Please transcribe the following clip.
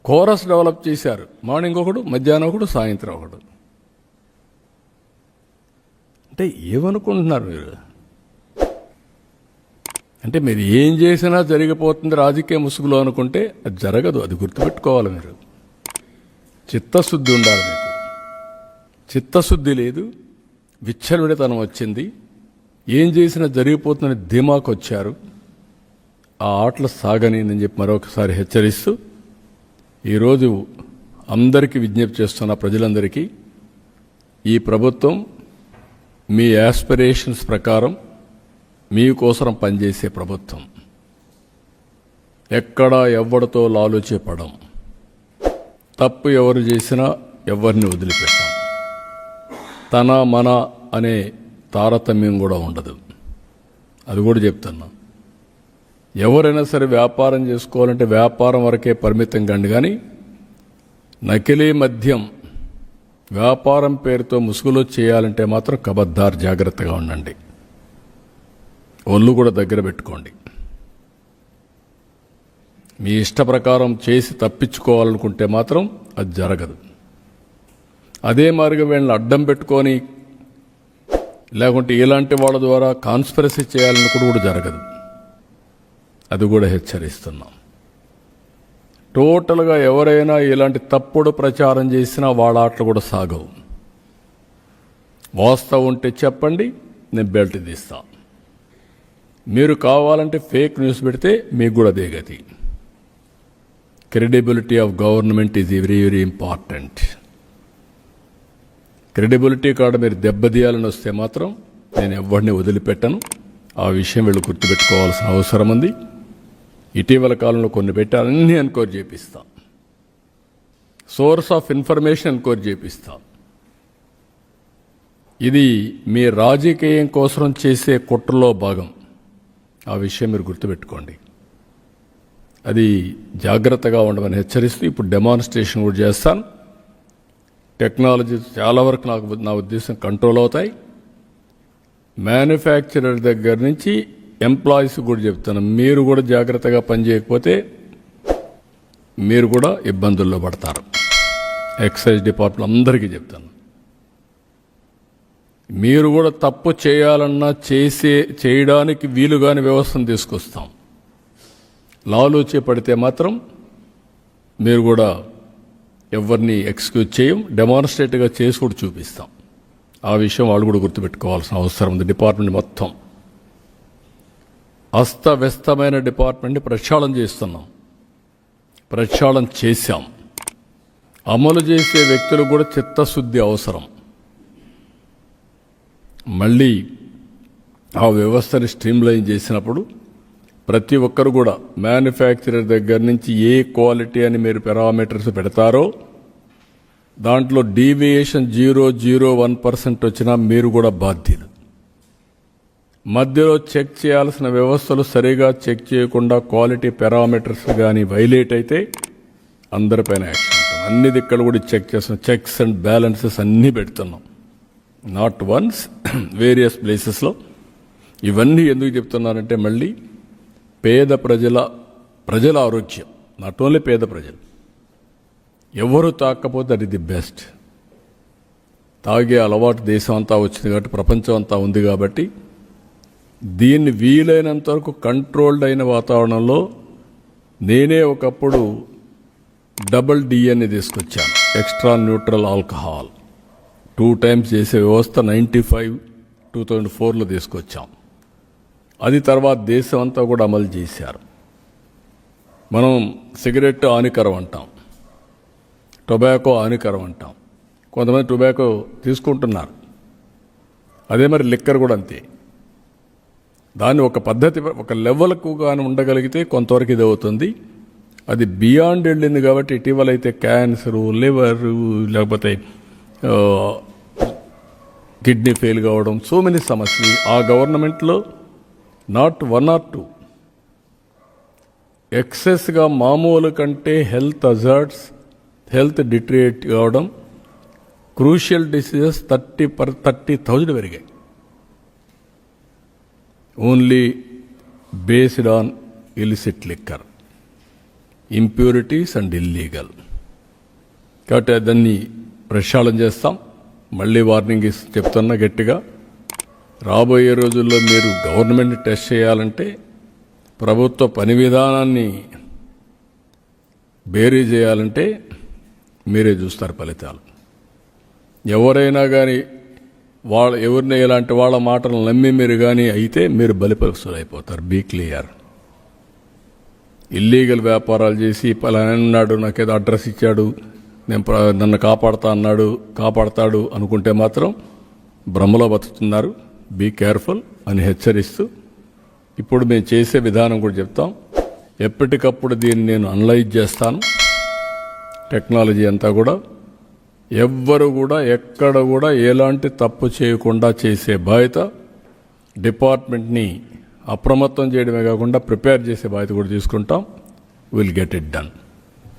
Chorus develop చేశారు. Morning ఒకడు, మధ్యాహ్నం ఒకడు, సాయంత్రం ఒకడు. అంటే ఏమనుకుంటున్నారు మీరు? అంటే మీరు ఏం చేసినా జరిగిపోతుంది రాజకీయ ముసుగులో అనుకుంటే అది జరగదు. అది గుర్తుపెట్టుకోవాలి మీరు. చిత్తశుద్ధి ఉండాలి మీకు. చిత్తశుద్ధి లేదు, విచ్చలవిడితనం వచ్చింది. ఏం చేసినా జరిగిపోతుందని ధీమాకు వచ్చారు. ఆ ఆటలు సాగనిందని చెప్పి మరొకసారి హెచ్చరిస్తూ ఈరోజు అందరికీ విజ్ఞప్తి చేస్తున్న ప్రజలందరికీ, ఈ ప్రభుత్వం మీ యాస్పిరేషన్స్ ప్రకారం మీకోసం పనిచేసే ప్రభుత్వం. ఎక్కడా ఎవరితో లాలుచేపడం, తప్పు ఎవరు చేసినా ఎవరిని వదిలిపెట్టాం. తన మన అనే తారతమ్యం కూడా ఉండదు. అది కూడా చెప్తున్నా. ఎవరైనా సరే వ్యాపారం చేసుకోవాలంటే వ్యాపారం వరకే పరిమితం కండి, కానీ నకిలీ మద్యం వ్యాపారం పేరుతో ముసుగులో చేయాలంటే మాత్రం కబద్దార్, జాగ్రత్తగా ఉండండి. ఒళ్ళు కూడా దగ్గర పెట్టుకోండి. మీ ఇష్ట ప్రకారం చేసి తప్పించుకోవాలనుకుంటే మాత్రం అది జరగదు. అదే మార్గం వీళ్ళని అడ్డం పెట్టుకొని లేకుంటే ఇలాంటి వాళ్ళ ద్వారా కాన్స్పిరసీ చేయాలని కూడా జరగదు. అది కూడా హెచ్చరిస్తున్నాం. టోటల్గా ఎవరైనా ఇలాంటి తప్పుడు ప్రచారం చేసినా వాళ్ళ ఆటలు కూడా సాగవు. వాస్తవం ఉంటే చెప్పండి, నేను బెల్ట్ తీస్తా. మీరు కావాలంటే ఫేక్ న్యూస్ పెడితే మీకు కూడా అదే గతి. Credibility of government is very very important. Credibility card మీరు దెబ్బతీయాలని వస్తే మాత్రం నేను ఎవరిని వదిలిపెట్టను. ఆ విషయం వీళ్ళు గుర్తుపెట్టుకోవాల్సిన అవసరం ఉంది. ఇటీవల కాలంలో కొన్ని పెట్టి అన్నీ ఎన్క్వైరీ చేపిస్తాం. సోర్స్ ఆఫ్ ఇన్ఫర్మేషన్ ఎన్క్వైరీ చేపిస్తాం. ఇది మీ రాజకీయం కోసం చేసే కుట్రలో భాగం. ఆ విషయం మీరు గుర్తుపెట్టుకోండి. అది జాగ్రత్తగా ఉండమని హెచ్చరిస్తూ ఇప్పుడు డెమాన్స్ట్రేషన్ కూడా చేస్తాను. టెక్నాలజీ చాలా వరకు నా ఉద్దేశం కంట్రోల్ అవుతాయి. మ్యానుఫ్యాక్చరర్ దగ్గర నుంచి ఎంప్లాయీస్ కూడా చెప్తాను, మీరు కూడా జాగ్రత్తగా పనిచేయకపోతే మీరు కూడా ఇబ్బందుల్లో పడతారు. ఎక్సైజ్ డిపార్ట్మెంట్ అందరికీ చెప్తాను, మీరు కూడా తప్పు చేయాలన్నా చేయడానికి వీలుగాని వ్యవస్థను తీసుకొస్తాం. లాలూచి పడితే మాత్రం మీరు కూడా ఎవరిని ఎక్స్క్యూజ్ చేయం. డెమాన్స్ట్రేట్గా చేసి కూడా చూపిస్తాం. ఆ విషయం వాళ్ళు కూడా గుర్తుపెట్టుకోవాల్సిన అవసరం ఉంది. డిపార్ట్మెంట్ మొత్తం అస్తవ్యస్తమైన డిపార్ట్మెంట్ని ప్రక్షాళన చేస్తున్నాం. ప్రక్షాళన చేశాం. అమలు చేసే వ్యక్తులకు కూడా చిత్తశుద్ధి అవసరం. మళ్ళీ ఆ వ్యవస్థని స్ట్రీమ్లైన్ చేసినప్పుడు ప్రతి ఒక్కరు కూడా మ్యానుఫ్యాక్చరర్ దగ్గర నుంచి ఏ క్వాలిటీ అని మీరు పారామీటర్స్ పెడతారో దాంట్లో డీవియేషన్ 0.01% వచ్చినా మీరు కూడా బాధ్యులు. మధ్యలో చెక్ చేయాల్సిన వ్యవస్థలు సరిగా చెక్ చేయకుండా క్వాలిటీ పారామీటర్స్ కానీ వైలేట్ అయితే అందరిపైన యాక్షన్ ఉంటుంది. అన్ని దిక్కలు కూడా చెక్ చేస్తున్నాం. చెక్స్ అండ్ బ్యాలెన్సెస్ అన్నీ పెడుతున్నాం. నాట్ వన్స్, వేరియస్ ప్లేసెస్లో. ఇవన్నీ ఎందుకు చెప్తున్నానంటే మళ్ళీ పేద ప్రజల ఆరోగ్యం, నాట్ ఓన్లీ పేద ప్రజలు, ఎవరు తాకపోతే అది ది బెస్ట్. తాగే అలవాటు దేశం అంతా వచ్చింది కాబట్టి, ప్రపంచం అంతా ఉంది కాబట్టి దీన్ని వీలైనంత వరకు కంట్రోల్డ్ అయిన వాతావరణంలో నేనే ఒకప్పుడు డబుల్ డిఎన్ఏ తీసుకొచ్చాను. ఎక్స్ట్రా న్యూట్రల్ ఆల్కహాల్ 2 times చేసే వ్యవస్థ 95 2004లో తీసుకొచ్చాం. అది తర్వాత దేశం అంతా కూడా అమలు చేశారు. మనం సిగరెట్ హానికరం అంటాం, టొబాకో హానికరం అంటాం. కొంతమంది టొబాకో తీసుకుంటున్నారు. అదే మరి లిక్కర్ కూడా అంతే. దాన్ని ఒక పద్ధతి, ఒక లెవెల్కు కానీ ఉండగలిగితే కొంతవరకు ఇది అవుతుంది. అది బియాండ్ వెళ్ళింది కాబట్టి ఇటీవల అయితే క్యాన్సరు, లివర్, లేకపోతే కిడ్నీ ఫెయిల్ కావడం, సో మెనీ సమస్యలు. ఆ గవర్నమెంట్లో నాట్ 1 or 2 ఎక్సెస్గా మామూలు కంటే హెల్త్ అజార్డ్స్, హెల్త్ డిటరేట్ కావడం, క్రూషియల్ డిసీజెస్ 30,000 పెరిగాయి. Only based on illicit liquor. Impurities and illegal. కాబట్టి దాన్ని ప్రక్షాళన చేస్తాం. మళ్ళీ వార్నింగ్ చెప్తున్నా గట్టిగా, రాబోయే రోజుల్లో మీరు గవర్నమెంట్ని టెస్ట్ చేయాలంటే ప్రభుత్వ పని విధానాన్ని బేరీ చేయాలంటే మీరే చూస్తారు ఫలితాలు. ఎవరైనా కానీ ఎవరిని ఇలాంటి వాళ్ళ మాటలు నమ్మి మీరు కానీ అయితే మీరు బలిపరుస్తులు అయిపోతారు. Be clear. ఇల్లీగల్ వ్యాపారాలు చేసి పలానాడు నాకేదో అడ్రస్ ఇచ్చాడు, నన్ను కాపాడతాడు అనుకుంటే మాత్రం భ్రమలో బతుకుతున్నారు. బీ కేర్ఫుల్ అని హెచ్చరిస్తూ ఇప్పుడు మేము చేసే విధానం కూడా చెప్తాం. ఎప్పటికప్పుడు దీన్ని నేను అనలైజ్ చేస్తాను. టెక్నాలజీ అంతా కూడా ఎవ్వరు కూడా ఎక్కడ కూడా ఎలాంటి తప్పు చేయకుండా చేసే బాధ్యత డిపార్ట్మెంట్ని అప్రమత్తం చేయడమే కాకుండా ప్రిపేర్ చేసే బాధ్యత కూడా తీసుకుంటాం. Will get it done.